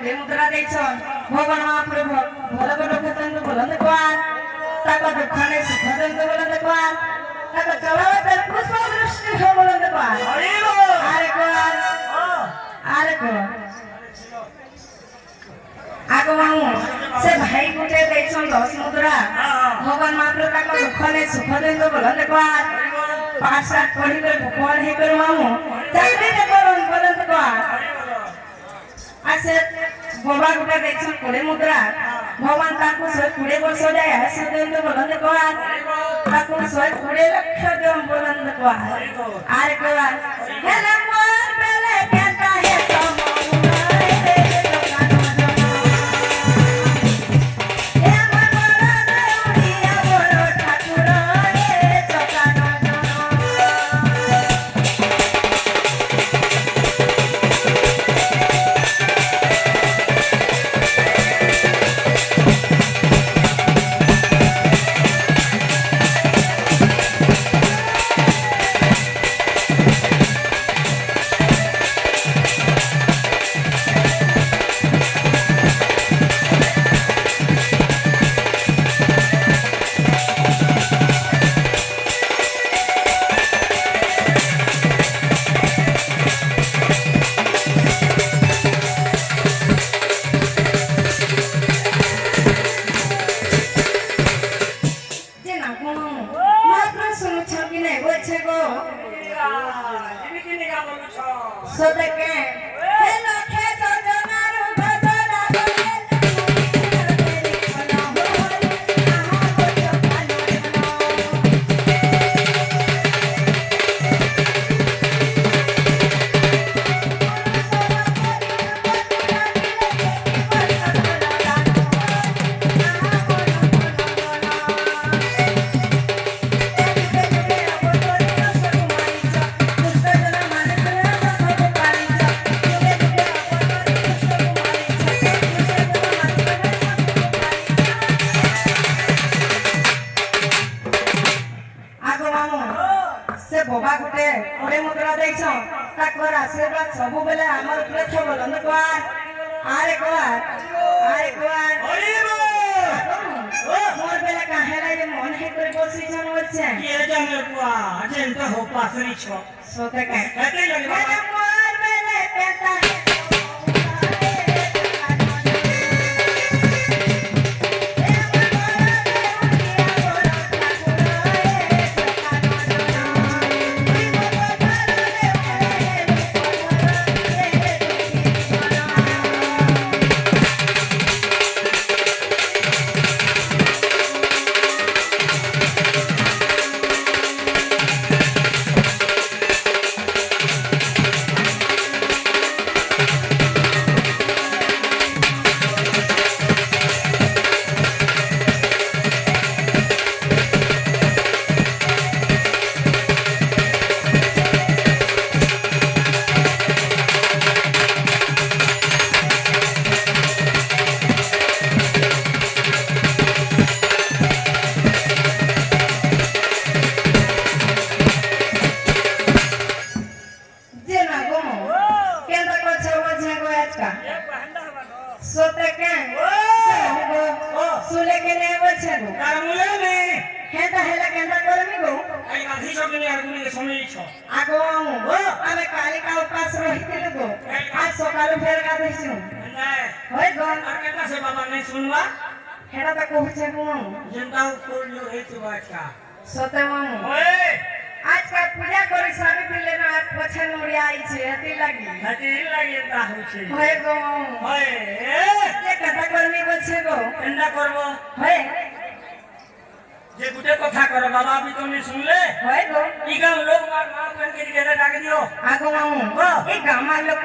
কুড়ে মুদ্রা দেখছন ভগবান মহাপ্রভু ভলো ভলো খেতন বলন্দ কোয়ান তাকে দুঃখনে সুখ দেন বলন্দ কোয়ান তাকে জলবতর পুষ্প বৃষ্টি হো বলন্দ কোয়ান আরে কোয়ান আরে কোয়ান আগো মামু সে ভাই গুটে দেখছন 10 মুদ্রা ভগবান মহাপ্রভু তাকে দুঃখনে সুখ দেন বলন্দ কোয়ান पाँच सात पढ़ी कर भगवान है कर मामू चाहते थे बोलन तो बात ऐसे बाबा गुटा देखछन कुड़े मुद्रा भगवान ताकू सोय कुड़े वर्ष जाय ऐसे देन तो बोलन तो बात ताकू सोय कुड़े लक्ष देन बोलन तो बात आरे को बात हे नमोर बेले कहता है तो बाबा गुटे कुड़े मुद्रा देखछन ताकर आशीर्वाद सब बेले हमर उपरे छ बोलन कोआर आरे कोआर मोर बेले काहे लागे मन हे कर बसी छन होछे के जाने कोआ अजेन तो हो पासरी छ सोते काहे कते लगे मोर बेले पेता है सोते के सुले के ने बचे गो करमुले ने हेता हेला केंदा करमी गो आई आधी सब ने आगुनी समय छ आगो आमे कालिका उपास रहिते गो आज सकाळ फेर का देछु नाही होय गो केता से बाबा नहीं सुनवा हेता त कहछे गो जेंता कोलियो हेतु बाचा सोते मामू होय आज का पूजा करी सावित्री लेना पछन उड़िया आई छे हती लागी ता होछे होय गो होय ये कथा करमी बछे गो केंदा करबो होय जे गुटे कथा कर बाबा भी तो नहीं सुनले होय गो ई गाम लोग मार मार बन के डाक दियो आगो मामू ई गाम लोग